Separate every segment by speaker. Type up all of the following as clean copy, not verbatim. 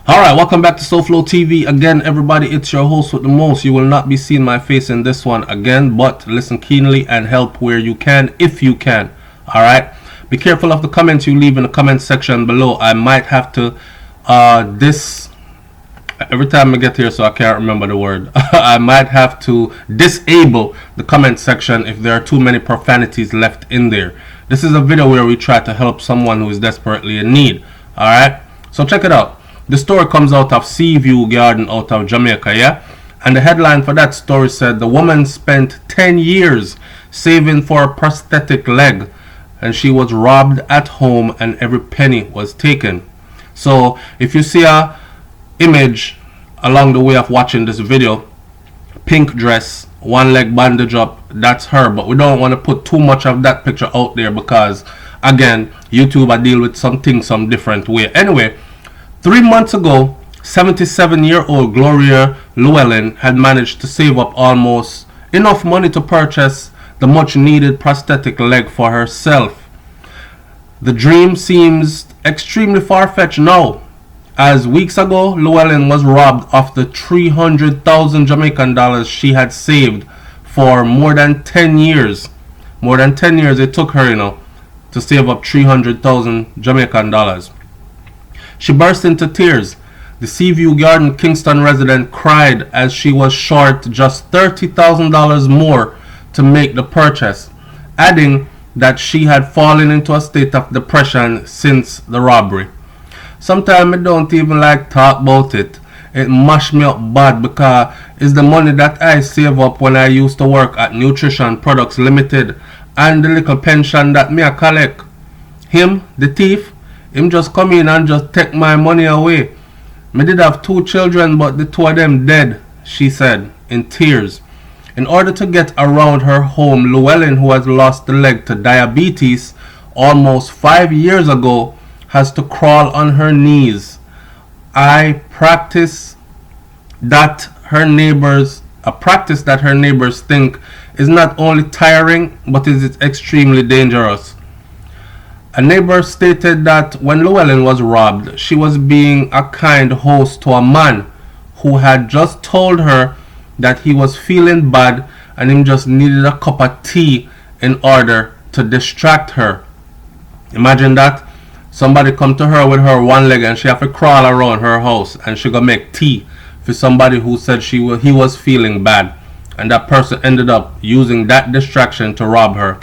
Speaker 1: Alright, welcome back to SouFLoTV. Again, everybody, it's your host with the most. You will not be seeing my face in this one again, but listen keenly and help where you can, if you can. Alright? Be careful of the comments you leave in the comment section below. I might have to, every time I get here so I can't remember the word, I might have to disable the comment section if there are too many profanities left in there. This is a video where we try to help someone who is desperately in need. Alright? So check it out. The story comes out of Seaview Garden out of Jamaica, yeah? And the headline for that story said the woman spent 10 years saving for a prosthetic leg and she was robbed at home and every penny was taken. So if you see a image along the way of watching this video, pink dress, one leg bandage up, that's her. But we don't want to put too much of that picture out there because, again, YouTube I deal with some different way. Anyway, 3 months ago, 77-year-old Gloria had managed to save up almost enough money to purchase the much-needed prosthetic leg for herself. The dream seems extremely far-fetched now, as weeks ago, Llewellyn was robbed of the 300,000 Jamaican dollars she had saved for more than 10 years. More than 10 years it took her, to save up 300,000 Jamaican dollars. She burst into tears. The Seaview Garden Kingston resident cried as she was short just $30,000 more to make the purchase, adding that she had fallen into a state of depression since the robbery. Sometimes I don't even like talk about it. It mash me up bad because it's the money that I save up when I used to work at Nutrition Products Limited and the little pension that me I collect. Him, the thief, him just come in and just take my money away. Me did have 2 children, but the 2 of them dead, she said, in tears. In order to get around her home, Llewellyn, who has lost the leg to diabetes almost 5 years ago, has to crawl on her knees. A practice that her neighbors think is not only tiring, but is extremely dangerous. A neighbor stated that when Llewellyn was robbed, she was being a kind host to a man who had just told her that he was feeling bad and him just needed a cup of tea in order to distract her. Imagine that. Somebody come to her with her one leg and she have to crawl around her house and she gonna make tea for somebody who said he was feeling bad, and that person ended up using that distraction to rob her.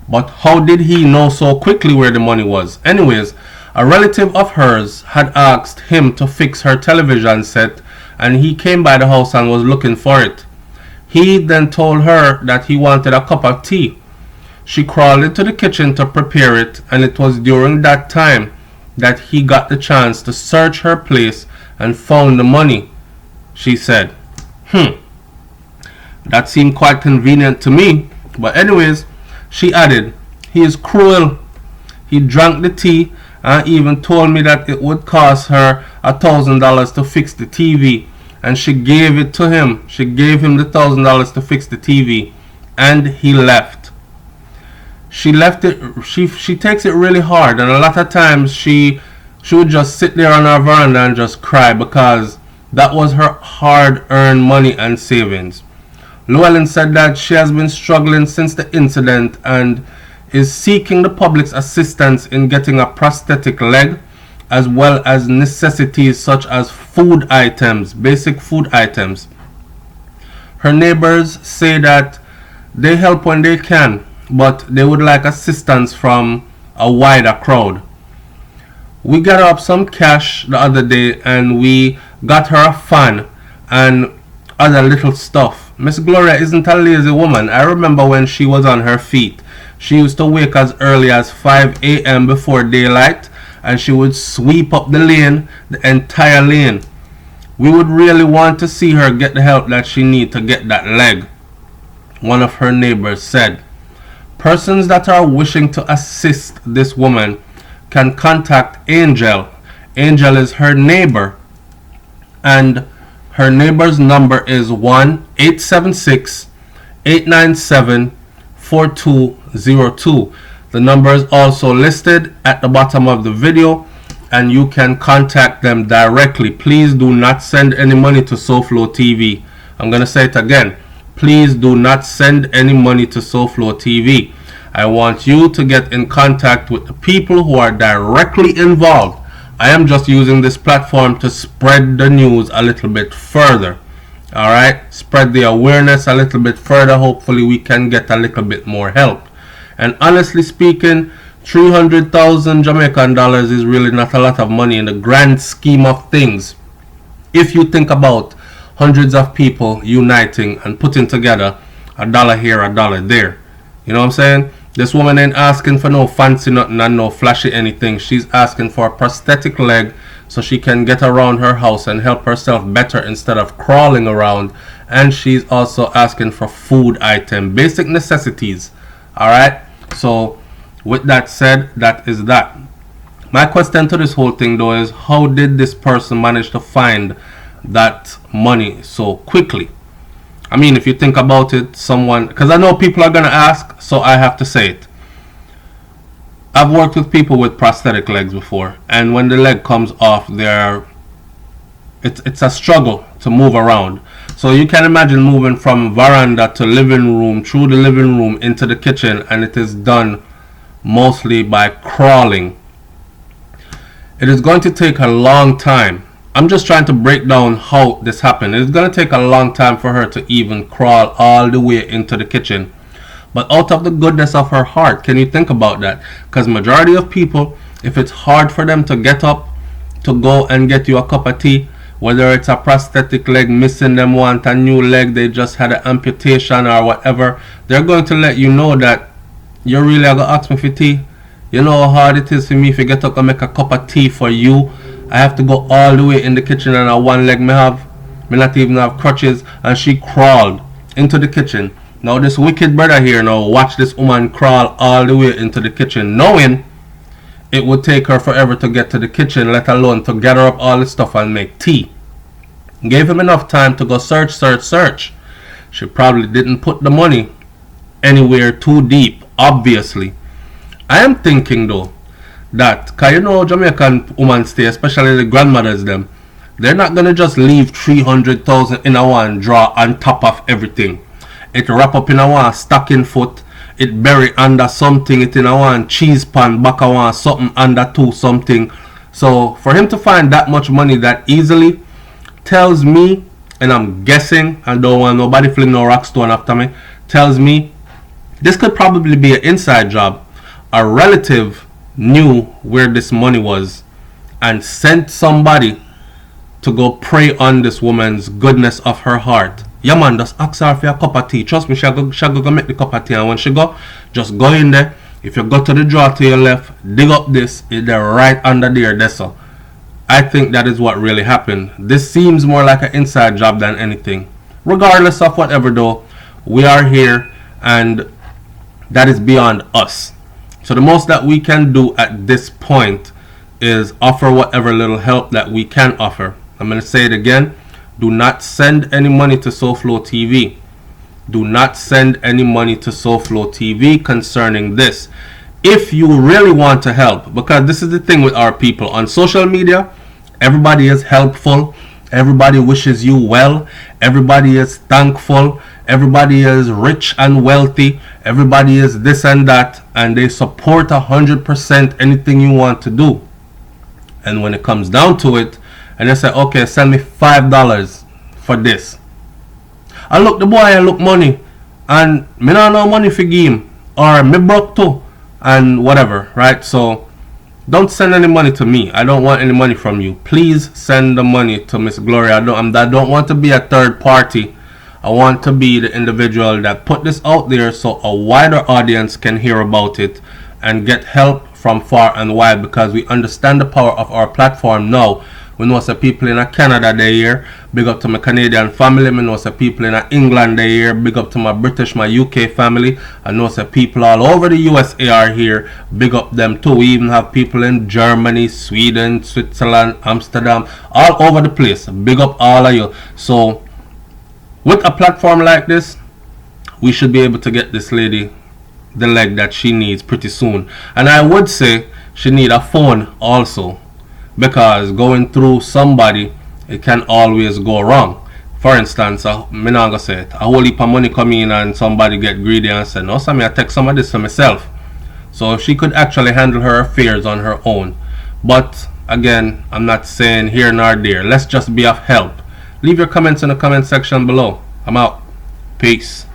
Speaker 1: But how did he know so quickly where the money was? Anyways, a relative of hers had asked him to fix her television set and he came by the house and was looking for it. He then told her that he wanted a cup of tea. She crawled into the kitchen to prepare it, and it was during that time that he got the chance to search her place and found the money, she said. That seemed quite convenient to me. But anyways, she added, he is cruel. He drank the tea and even told me that it would cost her $1,000 to fix the TV. And she gave it to him. She gave him the $1,000 to fix the TV. And he left. She left it. She takes it really hard, and a lot of times she would just sit there on her veranda and just cry because that was her hard-earned money and savings. Llewellyn said that she has been struggling since the incident and is seeking the public's assistance in getting a prosthetic leg, as well as necessities such as food items, basic food items. Her neighbors say that they help when they can, but they would like assistance from a wider crowd. We got her up some cash the other day and we got her a fan and other little stuff. Miss Gloria isn't a lazy woman. I remember when she was on her feet. She used to wake as early as 5 a.m. before daylight and she would sweep up the lane, the entire lane. We would really want to see her get the help that she needs to get that leg, one of her neighbors said. Persons that are wishing to assist this woman can contact Angel. Angel is her neighbor, and her neighbor's number is 1-876-897-4202. The number is also listed at the bottom of the video. and you can contact them directly. Please do not send any money to SouFLoTV. I'm going to say it again. Please do not send any money to SouFLoTV. I want you to get in contact with the people who are directly involved. I am just using this platform to spread the news a little bit further. Alright? Spread the awareness a little bit further. Hopefully we can get a little bit more help. And honestly speaking, 300,000 Jamaican dollars is really not a lot of money in the grand scheme of things. If you think about hundreds of people uniting and putting together a dollar here, a dollar there. You know what I'm saying? This woman ain't asking for no fancy nothing and no flashy anything. She's asking for a prosthetic leg so she can get around her house and help herself better instead of crawling around. And she's also asking for food item, basic necessities. Alright? So with that said, that is that. My question to this whole thing though is, how did this person manage to find that money so quickly? I mean, if you think about it, someone, because I know people are going to ask, so I have to say it. I've worked with people with prosthetic legs before, and when the leg comes off, it's a struggle to move around. So you can imagine moving from veranda to living room, through the living room into the kitchen, and it is done mostly by crawling. It is going to take a long time. I'm just trying to break down how this happened. It's going to take a long time for her to even crawl all the way into the kitchen. But out of the goodness of her heart, can you think about that? Because majority of people, if it's hard for them to get up to go and get you a cup of tea, whether it's a prosthetic leg missing, them want a new leg, they just had an amputation or whatever, they're going to let you know that you really are going to ask me for tea. You know how hard it is for me if you get up and make a cup of tea for you. I have to go all the way in the kitchen and a one leg me have. Me not even have crutches. And she crawled into the kitchen. Now this wicked brother here now watch this woman crawl all the way into the kitchen, knowing it would take her forever to get to the kitchen, let alone to gather up all the stuff and make tea. Gave him enough time to go search. She probably didn't put the money anywhere too deep, obviously. I am thinking though that, cause you know Jamaican women stay, especially the grandmothers them, they're not gonna just leave 300,000 in a one drawer on top of everything. It wrap up in a one stocking foot, it bury under something, it in a one cheese pan, back a one something under two something. So for him to find that much money that easily tells me, and I'm guessing, I don't want nobody fling no rock stone after me, tells me this could probably be an inside job. A relative knew where this money was and sent somebody to go prey on this woman's goodness of her heart. Yeah man, just ask her for a cup of tea. Trust me, she'll go make the cup of tea, and when she go, just go in there. If you go to the drawer to your left, dig up this, they're right under there, so. I think that is what really happened. This seems more like an inside job than anything. Regardless of whatever though, we are here and that is beyond us. So the most that we can do at this point is offer whatever little help that we can offer. I'm going to say it again. Do not send any money to SouFLoTV. Do not send any money to SouFLoTV concerning this. If you really want to help, because this is the thing with our people. On social media, everybody is helpful. Everybody wishes you well. Everybody is thankful. Everybody is rich and wealthy. Everybody is this and that. And they support 100% anything you want to do. And when it comes down to it, and they say, okay, send me $5 for this. I look the boy, I look money. And me not no money for game. Or me broke too. And whatever, right? So don't send any money to me. I don't want any money from you. Please send the money to Miss Gloria. I don't want to be a third party. I want to be the individual that put this out there so a wider audience can hear about it and get help from far and wide, because we understand the power of our platform now. We know some people in Canada they here. Big up to my Canadian family. We know some people in England they here. Big up to my British, my UK family. I know some people all over the USA are here. Big up them too. We even have people in Germany, Sweden, Switzerland, Amsterdam, all over the place. Big up all of you. So with a platform like this, we should be able to get this lady the leg that she needs pretty soon. And I would say she need a phone also. because going through somebody, it can always go wrong. For instance, me not gonna say it. A whole heap of money come in and somebody get greedy and say, no, so me I take some of this for myself. So she could actually handle her affairs on her own. But again, I'm not saying here nor there. Let's just be of help. Leave your comments in the comment section below. I'm out. Peace.